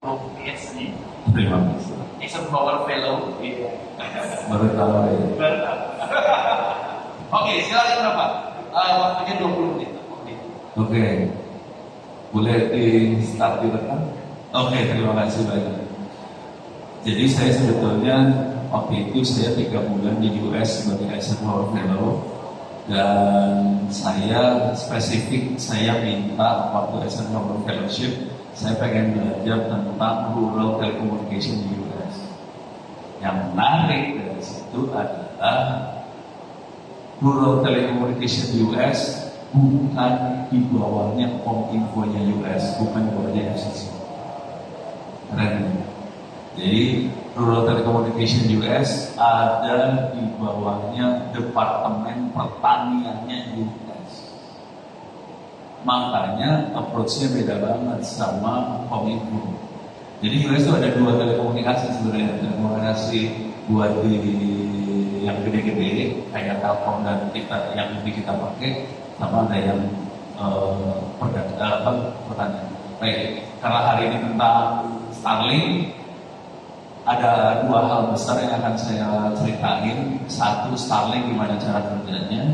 PhD, Terima kasih. is a Power Fellow. Baru tahu ya. Oke, silakan berapa? Waktunya 20 menit. Oke. Boleh di start direkam? Oke, terima kasih banyak. Jadi saya sebetulnya waktu itu saya 3 bulan di US sebagai Eisenhower Fellow, dan saya spesifik saya minta waktu Eisenhower Fellowship saya pengen belajar tentang rural telecommunication di US. Yang menarik dari situ adalah rural telecommunication di US bukan di bawahnya Kominfo-nya US, bukan di bawahnya FCC. Keren. Jadi rural telecommunication US ada di bawahnya Departemen Pertaniannya US. Makanya approach-nya beda banget sama Kominfo. Jadi US itu ada 2 telekomunikasi sebenarnya. Telekomunikasi buat di yang gede-gede kayak Telkom dan kita yang kita pakai, sama ada yang pertanian. Baik, karena hari ini tentang Starlink, ada 2 hal besar yang akan saya ceritain. Satu, Starlink gimana cara kerjanya.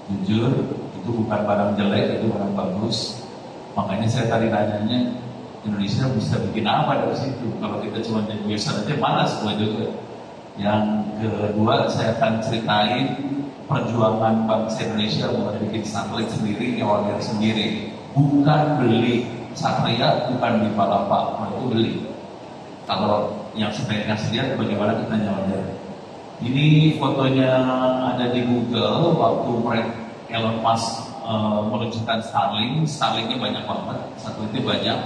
Jujur, itu bukan barang jelek, itu barang bagus. Makanya saya tadi nanyanya, Indonesia bisa bikin apa dari situ? Kalau kita cuma jadi user aja malas semua juga. Yang kedua, saya akan ceritain perjuangan bangsa Indonesia buat bikin satelit sendiri, nyewa sendiri. Bukan beli Satria, bukan beli Palapa, itu beli. Kalau yang saya kasih lihat bagaimana kita nyewa. Ini fotonya ada di Google waktu Elon Musk meluncurkan Starlink. Starlinknya banyak banget, satelitnya banyak.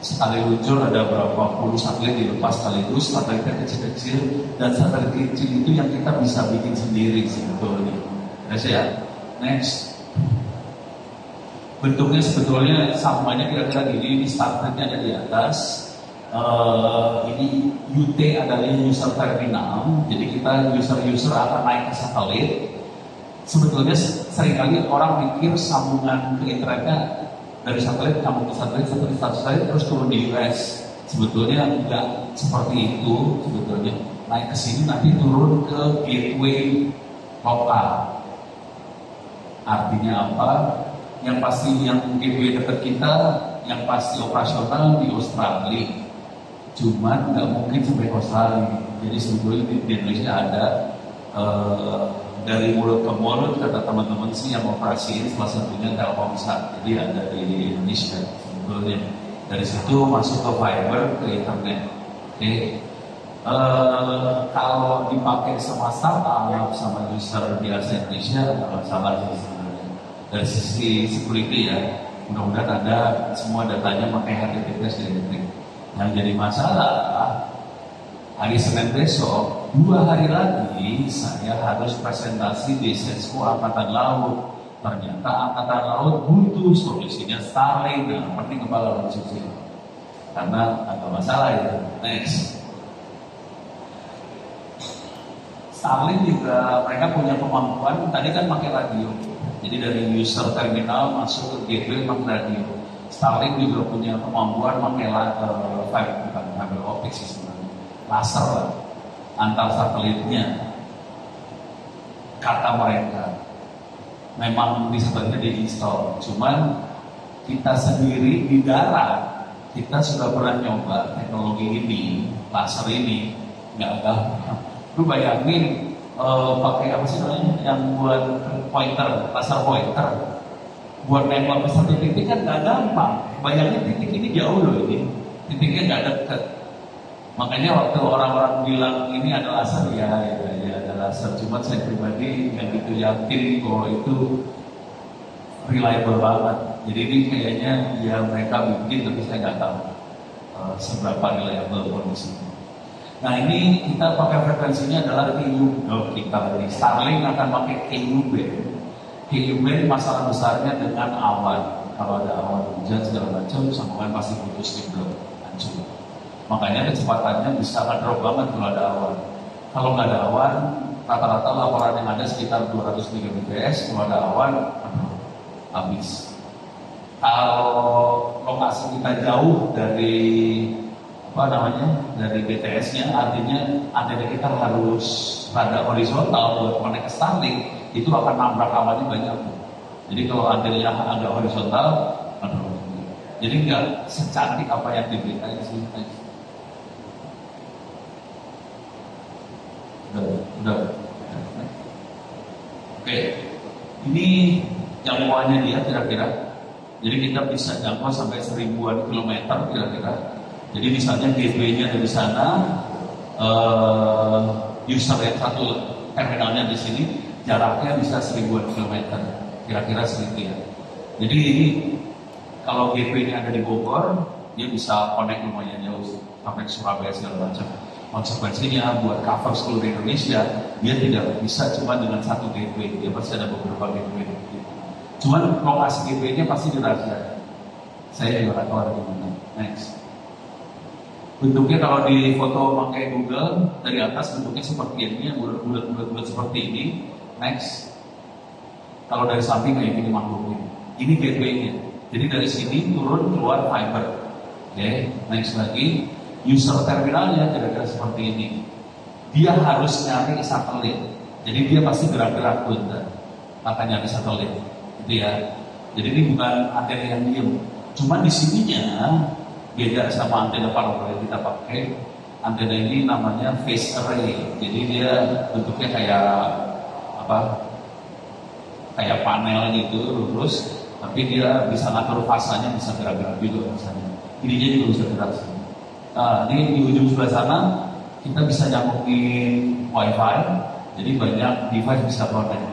Sekali luncur ada berapa puluh satelit dilepas sekaligus, satelitnya kecil-kecil, dan satelit kecil itu yang kita bisa bikin sendiri sebetulnya. Ya, next. Bentuknya sebetulnya samanya kira-kira gini. Ini startnya ada di atas. Ini UT adalah user terminal, jadi kita user akan naik ke satelit. Sebetulnya seringkali orang mikir sambungan ke internetnya dari satelit nyambung ke satelit terus turun di US. Sebetulnya enggak seperti itu. Sebetulnya naik ke sini nanti turun ke gateway lokal. Artinya apa? Yang pasti yang gateway dekat kita, yang pasti operasional di Australia. Cuman nggak mungkin sampai Australia. Jadi sebetulnya di Indonesia ada dari mulut ke mulut, kata teman-teman sih yang operasiin salah satunya Telkomsat. Jadi ada di Indonesia sebetulnya. Dari situ masuk ke fiber ke internet. Oke. Kalau dipakai sama startup sama user biasa Indonesia nggak masalah sih sebenarnya. Dari sisi security ya, mudah-mudahan ada semua datanya pakai HTTPS elektrik. Yang jadi masalah, hari Senin besok, 2 hari lagi saya harus presentasi di Sesko Angkatan Laut. Ternyata Angkatan Laut butuh solusinya Starlink. Nah, penting kepala lucu sih, karena ada masalah itu. Next. Starlink juga mereka punya kemampuan, tadi kan pakai radio. Jadi dari user terminal masuk ke gateway pakai radio. Starlink juga punya kemampuan pakai fiber optik sih sebenarnya, laser lah, antar satelitnya. Kata mereka memang di satelitnya diinstal, cuman kita sendiri di darat kita sudah pernah nyoba teknologi ini, laser ini, nggak gampang. Lu bayangin pakai apa sih namanya yang buat pointer, laser pointer. Buat nembak ke satu titik kan nggak gampang. Bayangin titik ini jauh loh ini, titiknya nggak dekat. Makanya waktu orang-orang bilang ini ada laser, ya ada laser. Cuma saya pribadi nggak gitu yakin bahwa itu reliable banget. Jadi ini kayaknya ya mereka bikin, tapi saya nggak tahu seberapa reliable kondisinya. Nah ini kita pakai frekuensinya adalah KU. Kita di Starlink akan pakai KU band. KU band masalah besarnya dengan awan. Kalau ada awan hujan segala macam, sambungan pasti putus di blok, hancur. Makanya kecepatannya bisa ngedrop banget kalau ada awan. Kalau nggak ada awan, rata-rata laporan yang ada sekitar 200 Mbps. Kalau ada awan, habis. Kalau lokasi kita jauh dari apa namanya dari BTS-nya, artinya antena kita harus rada horizontal buat connect ke Starlink, itu akan nabrak awannya banyak. Jadi kalau antenanya agak horizontal, aduh, jadi nggak secantik apa yang di BTS sih. Udah. Oke, ini jangkauannya dia kira-kira. Jadi kita bisa jangkau sampai 1000-an kilometer kira-kira. Jadi misalnya gateway-nya dari sana, user yang satu terminalnya di sini, jaraknya bisa 1000-an kilometer, kira-kira segitu ya. Jadi ini kalau gateway-nya ada di Bogor, dia bisa connect lumayan jauh sampai ke Surabaya segala macam. Konsekuensinya buat cover seluruh Indonesia, dia tidak bisa cuma dengan satu gateway, dia pasti ada beberapa gateway. Cuman lokasi gateway-nya pasti dirahasiakan. Saya juga nggak tahu ada di mana. Next. Bentuknya kalau di foto pakai Google dari atas bentuknya seperti ini, bulat seperti ini. Next. Kalau dari samping kayak gini makhluknya. Ini gateway-nya. Jadi dari sini turun keluar fiber. Oke. Next lagi. User terminalnya kira-kira seperti ini. Dia harus nyari satelit. Jadi dia pasti gerak-gerak bentar. Maka nyari satelit. Gitu ya. Jadi ini bukan antena yang diem. Cuma di sininya beda sama antena parabol yang kita pakai. Antena ini namanya phase array. Jadi dia bentuknya kayak apa? Kayak panel gitu lurus. Tapi dia bisa ngatur fasanya, bisa gerak-gerak juga misalnya. Ininya juga bisa gerak. Nah, ini di ujung sebelah sana kita bisa nyambungin WiFi, jadi banyak device bisa connect.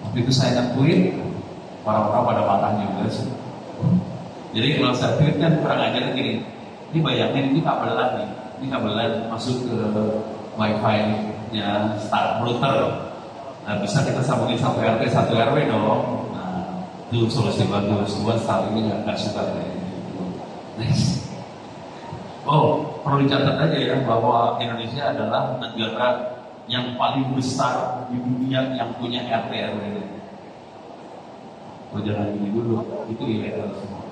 Tapi itu saya nyatuin, orang-orang pada marah juga sih. Jadi kalau saya tweet kan kurang ajar gini. Ini bayangin ini kabelan nih, ini kabelan masuk ke WiFi-nya start router. Nah, bisa kita sambungin satu RW dong. Nah, itu solusi bagus. Buat saat ini nggak suka kayak gitu. Next. Oh, perlu dicatat aja ya bahwa Indonesia adalah negara yang paling besar di dunia yang punya RT RW. Oh, jangan gini dulu, itu ilegal semua.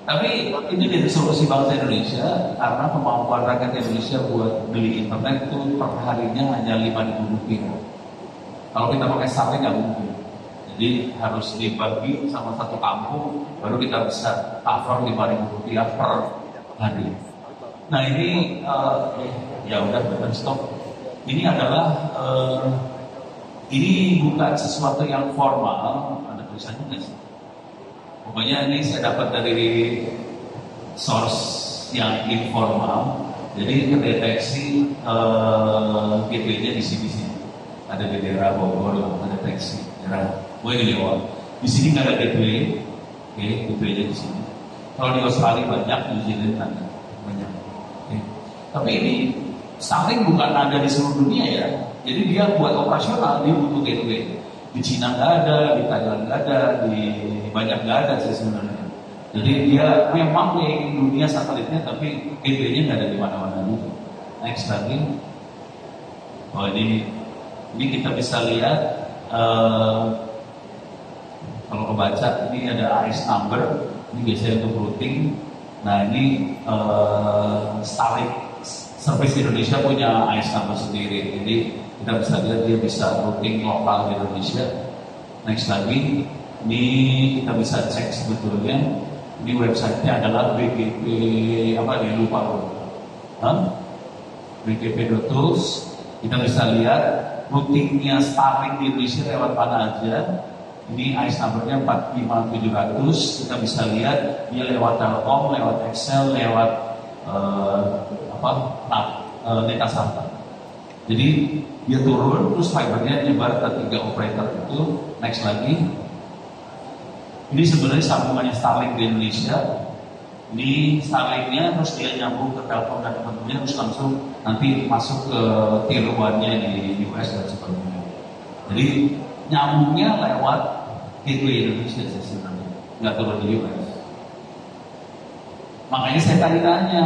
Tapi ini dari solusi bangsa Indonesia karena kemampuan rakyat Indonesia buat beli internet itu per harinya hanya 5.000 rupiah. Kalau kita pakai Starlink nggak mungkin. Jadi harus dibagi sama satu kampung, baru kita bisa cover 5.000 rupiah per hari. Nah ini, ya udah stop. Ini adalah, ini bukan sesuatu yang formal, ada tulisannya nggak sih? Pokoknya ini saya dapat dari source yang informal. Jadi kedeteksi gateway-nya di sini. Ada di daerah Bogor, ada deteksi daerah. Ini lewat. Di sini nggak ada gateway, oke, gateway-nya di sini. Kalau di Australia banyak, New Zealand ada banyak. Okay. Tapi ini Starlink bukan ada di seluruh dunia ya. Jadi dia buat operasional dia butuh gateway. Di Cina nggak ada, di Thailand nggak ada, di banyak nggak ada sih sebenarnya. Jadi dia memang keliling dunia satelitnya, tapi gateway-nya nggak ada di mana-mana juga. Next lagi. Oh ini kita bisa lihat. Kalau kebaca ini ada AS number, ini biasanya untuk routing. Nah ini Starlink Service Indonesia punya AS number sendiri, jadi kita bisa lihat dia bisa routing lokal di Indonesia. Next lagi, ini kita bisa cek sebetulnya. Ini websitenya adalah BGP apa nih lupa BGP.tools. Kita bisa lihat routingnya Starlink di Indonesia lewat mana aja. Ini AIS numbernya 45700. Kita bisa lihat dia lewat Telkom, lewat Excel, lewat Neta Santa. Jadi dia turun, terus fibernya nyebar ke 3 operator itu. Next lagi. Ini sebenarnya sambungannya Starlink di Indonesia. Ini Starlinknya terus dia nyambung ke Telkom dan teman-temannya, terus langsung nanti masuk ke tier 1-nya di US dan sebagainya. Jadi nyambungnya lewat gateway Indonesia sebenarnya, nggak turun di US. Makanya saya tanya,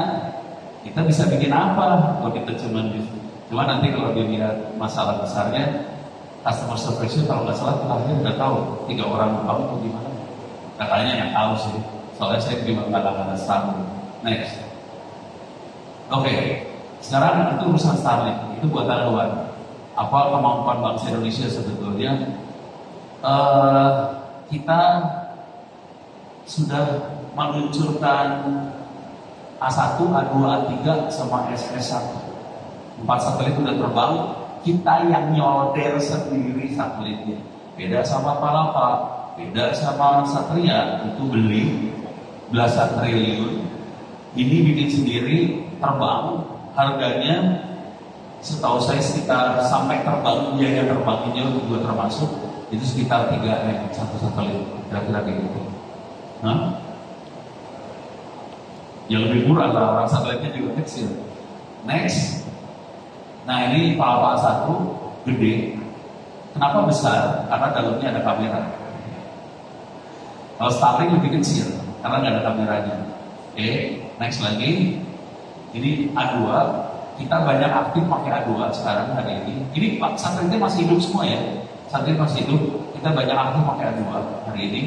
kita bisa bikin apa kalau kita cuma nanti kalau dilihat masalah besarnya customer service kalau nggak salah terakhir nggak tahu 3 orang tahu itu gimana. Katanya yang tahu sih, soalnya saya juga nggak ada Starlink. Next. Oke, sekarang itu urusan Starlink, itu buatan luar. Apa kemampuan bangsa Indonesia sebetulnya? Kita sudah meluncurkan A1, A2, A3 sama SS1. 4 satelit sudah terbang. Kita yang nyolder sendiri satelitnya. Beda sama Palapa, beda sama Satria, itu beli belasan triliun. Ini bikin sendiri, terbang, harganya setahu saya sekitar sampai terbang, biaya terbangnya juga termasuk, itu sekitar 3M satu satelit, kira-kira kayak gitu. Nah, yang lebih murah lah, orang satelitnya juga kecil. Next. Nah ini Palapa 1 gede. Kenapa besar? Karena dalamnya ada kamera. Kalau Starlink lebih kecil karena nggak ada kameranya. Oke, next lagi. Ini A2. Kita banyak aktif pakai A2 sekarang hari ini. Ini Pak satelitnya masih hidup semua ya. Satelit masih hidup. Kita banyak aktif pakai A2 hari ini.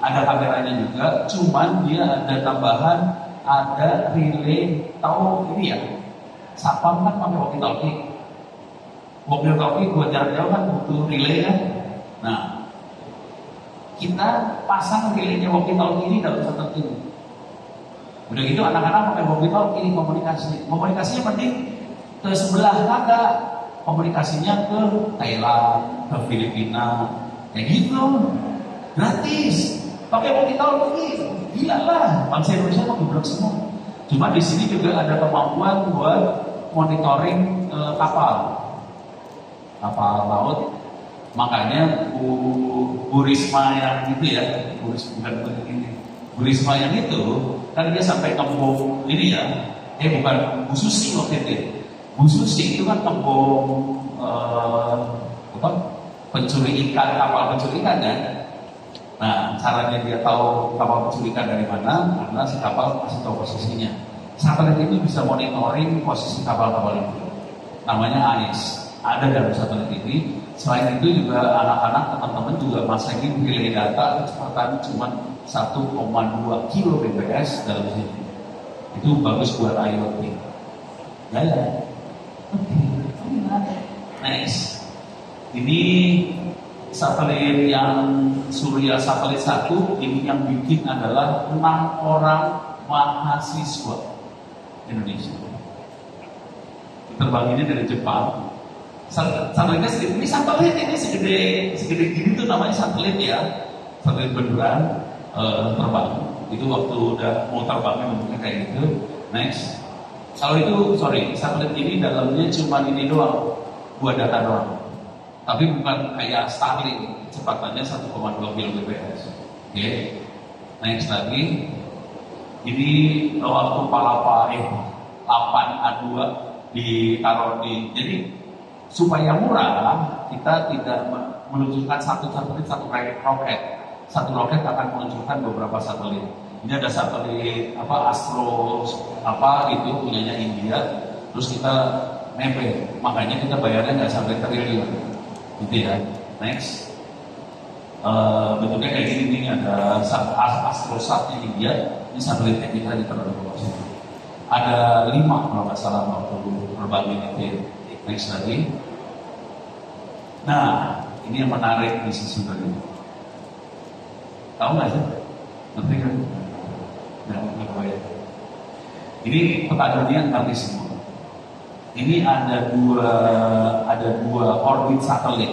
Ada kameranya juga. Cuman dia ada tambahan, ada relay. Tahu ini ya? Sapam kan pakai walkie-talkie. Walkie-talkie buat jarak jauh kan butuh relay kan. Nah, kita pasang relaynya walkie-talkie ini dalam satu ini. Udah gitu anak-anak pakai walkie-talkie ini komunikasi. Komunikasinya penting ke sebelah kagak. Komunikasinya ke Thailand, ke Filipina, kayak gitu. Gratis. Pakai walkie-talkie. Gila lah, bangsa Indonesia mah goblok semua. Cuma di sini juga ada kemampuan buat monitoring kapal laut. Makanya Bu Risma yang itu ya, Bu Risma yang itu kan dia sampai kembung ini ya, bukan Bu Susi waktu itu. Bu Susi itu kan kembung pencuri ikan, kapal pencuri ikan kan. Nah, caranya dia tahu kapal pencuri ikan dari mana, karena si kapal masih tahu posisinya. Satelit itu bisa monitoring posisi kapal-kapal itu. Namanya AIS. Ada dalam satelit ini. Selain itu juga anak-anak, teman-teman juga masangin relay data kecepatan cuma 1,2 kbps dalam sini. Itu bagus buat IoT. Ya. Next. Ini satelit yang Surya Satelit 1 ini yang bikin adalah 6 orang mahasiswa Indonesia. Terbang ini dari Jepang. Satelitnya ini satelit ini segede gini tuh namanya satelit ya. Satelit beneran terbang. Itu waktu udah mau terbangnya bentuknya kayak gitu. Next. Kalau itu satelit ini dalamnya cuma ini doang, buat data doang. Tapi bukan kayak Starlink, kecepatannya 1,2 kbps. Oke. Next lagi. Ini waktu Palapa 8A2 ditaruh di, jadi supaya murah kita tidak meluncurkan satu satelit satu roket. Satu roket akan meluncurkan beberapa satelit. Ini ada satelit Astro itu punyanya India. Terus kita nempel, makanya kita bayarnya nggak sampai triliun, gitu ya. Next. Bentuknya kayak gini nih, ada Astrosatnya India. Ini satelitnya kita ditaruh di bawah sini. Ada 5 kalau nggak salah waktu berbagi itu. Next lagi. Nah, ini yang menarik di sisi ini. Tahu nggak sih? Ngerti kan? Nggak bayar. Ini peta dunia nanti semua. Ini ada dua orbit satelit.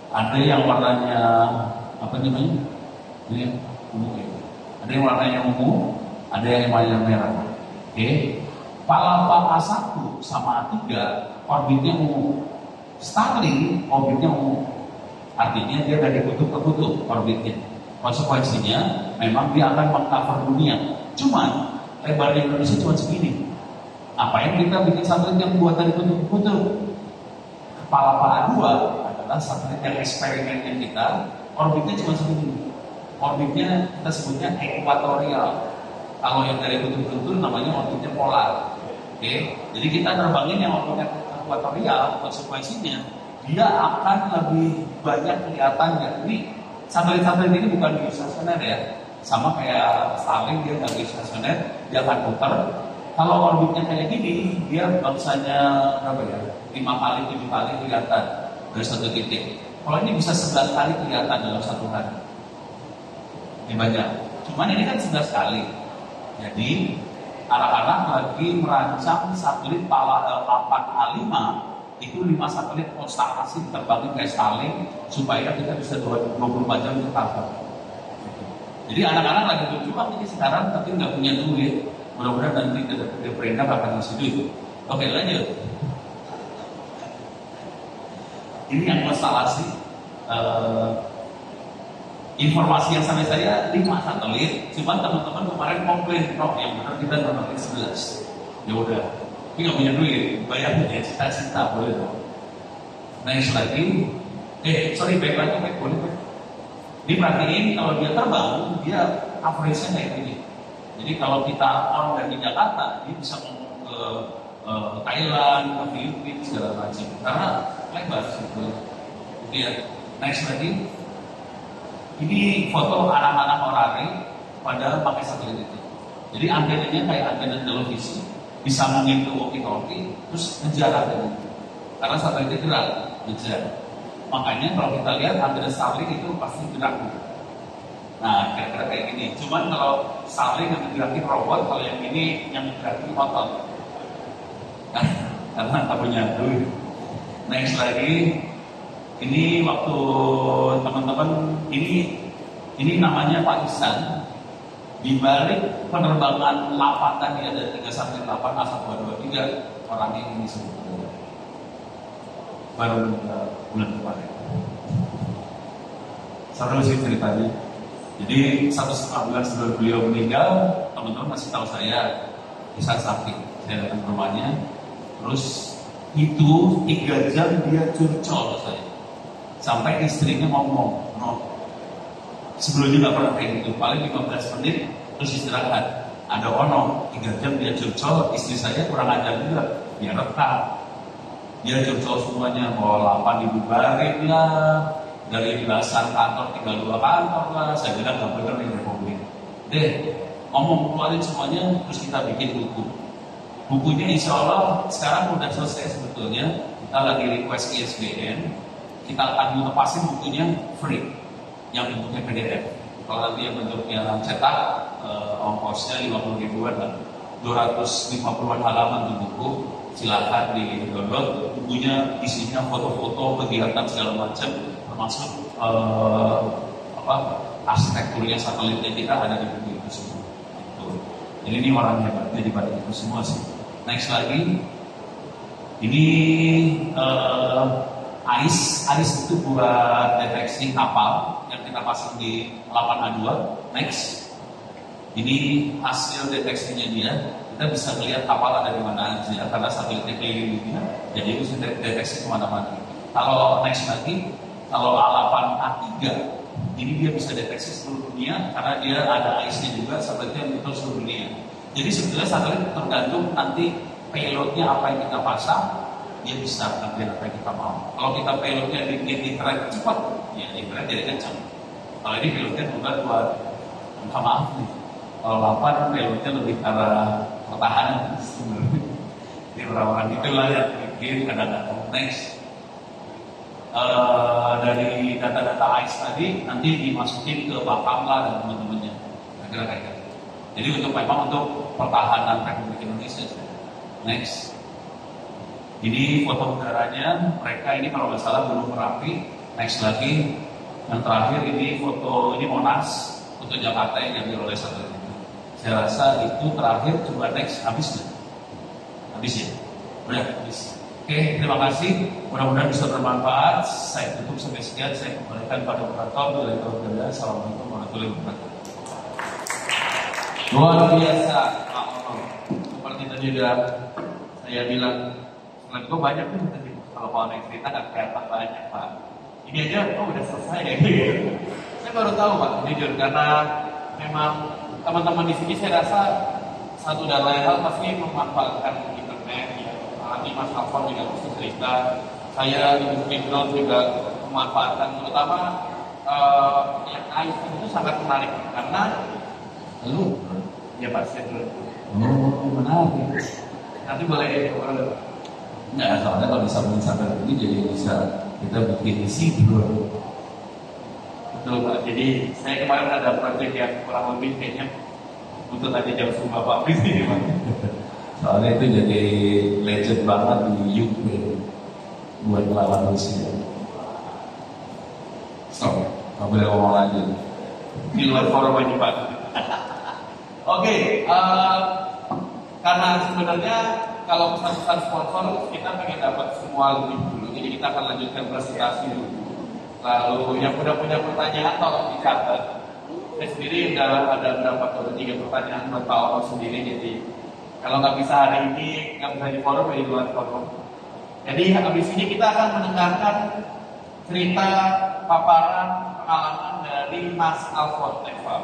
Ada yang warnanya apa namanya? Ini ungu ya. Ada yang warnanya ungu, ada yang warnanya merah. Oke. Palapa A1 sama A3 orbitnya ungu. Starlink orbitnya ungu. Artinya dia dari kutub ke kutub orbitnya. Konsekuensinya memang dia akan meng-cover dunia. Cuman lebar Indonesia cuma segini. Apa yang kita bikin satelit yang buat dari kutub ke kutub? Palapa A2 adalah satelit yang eksperimennya kita, orbitnya cuma segini. Orbitnya kita sebutnya ekuatorial. Kalau yang dari kutub ke kutub namanya orbitnya polar. Oke, jadi kita terbangin yang orbitnya ekuatorial, konsekuensinya dia akan lebih banyak kelihatan dari Satelit-satelit ini bukan geostasioner ya, sama kayak Starlink dia nggak geostasioner, dia akan putar. Kalau orbitnya kayak gini, dia bangsanya berapa ya? 5 kali, 7 kali kelihatan dari satu titik. Kalau ini bisa 11 kali kelihatan dalam satu hari. Ini banyak. Cuman ini kan 11 kali. Jadi anak-anak lagi merancang satelit Pala 8A5 itu 5 satelit konstelasi terbangin kayak Starlink supaya kita bisa 24 jam tercover. Jadi anak-anak lagi berjuang ini sekarang tapi nggak punya duit. Mudah-mudahan nanti ke perintah akan ngasih duit. Oke, lanjut. Ini yang konstelasi. Informasi yang sampai saya 5 satelit, cuman teman-teman kemarin komplain, yang benar kita nomornya 11. Ya udah, ini nggak punya duit, bayar aja cita-cita boleh dong. Next lagi, back lagi, boleh. Diperhatiin kalau dia terbang, dia average-nya kayak gini. Jadi kalau kita on dari Jakarta, dia bisa ngomong ke Thailand, ke Filipina segala macam. Karena lebar sebetulnya. Ya. Next lagi. Ini foto anak-anak orari pada pakai satelit itu. Jadi antenanya kayak antena televisi, disambungin ke walkie-talkie, terus ngejar antena. Karena satelitnya gerak, ngejar. Makanya kalau kita lihat antena Starlink itu pasti gerak. Nah, kira-kira kayak gini. Cuman kalau Starlink yang digerakin robot, kalau yang ini yang digerakin otot. Nah, karena tak punya duit. Next lagi. Ini waktu teman-teman ini namanya Pak Ihsan. Di balik penerbangan 8 tadi ada 3 sampai 8 A1223 orang ini disebut baru bulan kemarin. Seru sih ceritanya. Jadi 1,5 bulan sebelum beliau meninggal, teman-teman masih tahu saya Ihsan sakit. Saya datang ke rumahnya, terus itu 3 jam dia curcol saya. Sampai istrinya ngomong, sebelumnya nggak pernah kayak gitu, paling 15 menit terus istirahat. Ada 3 jam dia curcol, istri saya kurang ajar juga, dia rekam. Dia curcol semuanya, bawa 8.000 barik lah, dari belasan kantor, 32 kantor lah. Saya bilang nggak bener nih Republik. Ngomong keluarin semuanya, terus kita bikin buku. Bukunya insya Allah sekarang udah selesai sebetulnya. Kita lagi request ISBN. Kita akan lepasin bukunya free, yang bentuknya PDF. Kalau nanti yang bentuknya cetak, ongkosnya 50 ribuan lah, 250-an halaman tuh buku. Silakan di download. Bukunya isinya foto-foto kegiatan segala macam, termasuk arsitekturnya satelitnya kita ada di buku itu semua. Jadi ini orang hebatnya di balik itu semua sih. Next lagi, ini AIS itu buat deteksi kapal yang kita pasang di 8A2. Next, ini hasil deteksinya dia. Kita bisa melihat kapal ada di mana aja karena satelitnya keliling dia, jadi bisa deteksi kemana-mana. Kalau next lagi, kalau A8A3, ini dia bisa deteksi seluruh dunia karena dia ada AIS-nya juga, satelitnya untuk seluruh dunia. Jadi sebetulnya satelit tergantung nanti payloadnya apa yang kita pasang, dia bisa ngambil apa yang kita mau. Kalau kita payloadnya di internet cepat, ya internet jadi kencang. Kalau ini payloadnya bukan buat, minta maaf nih. Kalau 8 payloadnya lebih ke arah pertahanan sebenarnya. Ini orang-orang itulah yang bikin kadang-kadang. Next, dari data-data AIS tadi nanti dimasukin ke Bakamla dan teman-temannya. Kira-kira kayak gitu. Jadi memang untuk pertahanan Republik Indonesia. Next. Ini foto udaranya, mereka ini kalau nggak salah belum Merapi. Next lagi, yang terakhir ini foto, ini Monas, foto Jakarta yang diambil oleh satelit itu. Saya rasa itu terakhir, coba next, habis nggak? Habis ya? Udah, habis. Oke, terima kasih. Mudah-mudahan bisa bermanfaat. Saya tutup sampai sekian, saya kembalikan pada moderator. Assalamualaikum warahmatullahi wabarakatuh. Luar biasa, seperti tadi sudah saya bilang. Selain itu banyak tuh tadi, kalau mau naik cerita nggak kelihatan banyak Pak. Ini aja, udah selesai ya. Saya baru tahu Pak, jujur, karena memang teman-teman di sini saya rasa satu dan lain hal pasti memanfaatkan internet. Ya. Nanti Mas Alfon juga pasti cerita. Saya di Bukit juga memanfaatkan, terutama yang Einstein itu sangat menarik karena Lalu, ya Pak saya dulu. menarik. Nanti boleh orang Nggak, soalnya kalau bisa ini jadi bisa kita bikin isi bro. betul Pak. Jadi saya kemarin ada proyek yang kurang lebih kayaknya untuk tadi jam sumpah Pak Pris ini Pak. Soalnya itu jadi legend banget di Ukraine buat melawan Rusia. So, nggak boleh ngomong lanjut. Di luar forum ini Pak. Oke, karena sebenarnya kalau pesan-pesan sponsor kita pengen dapat semua lebih dulu, jadi kita akan lanjutkan presentasi dulu. Lalu yang udah punya pertanyaan tolong dicatat. Saya sendiri udah ada berapa tuh 3 pertanyaan buat Pak Ono sendiri, jadi kalau nggak bisa hari ini, nggak bisa di forum, di luar forum. Jadi habis ini kita akan mendengarkan cerita paparan pengalaman dari Mas Alfon Eva.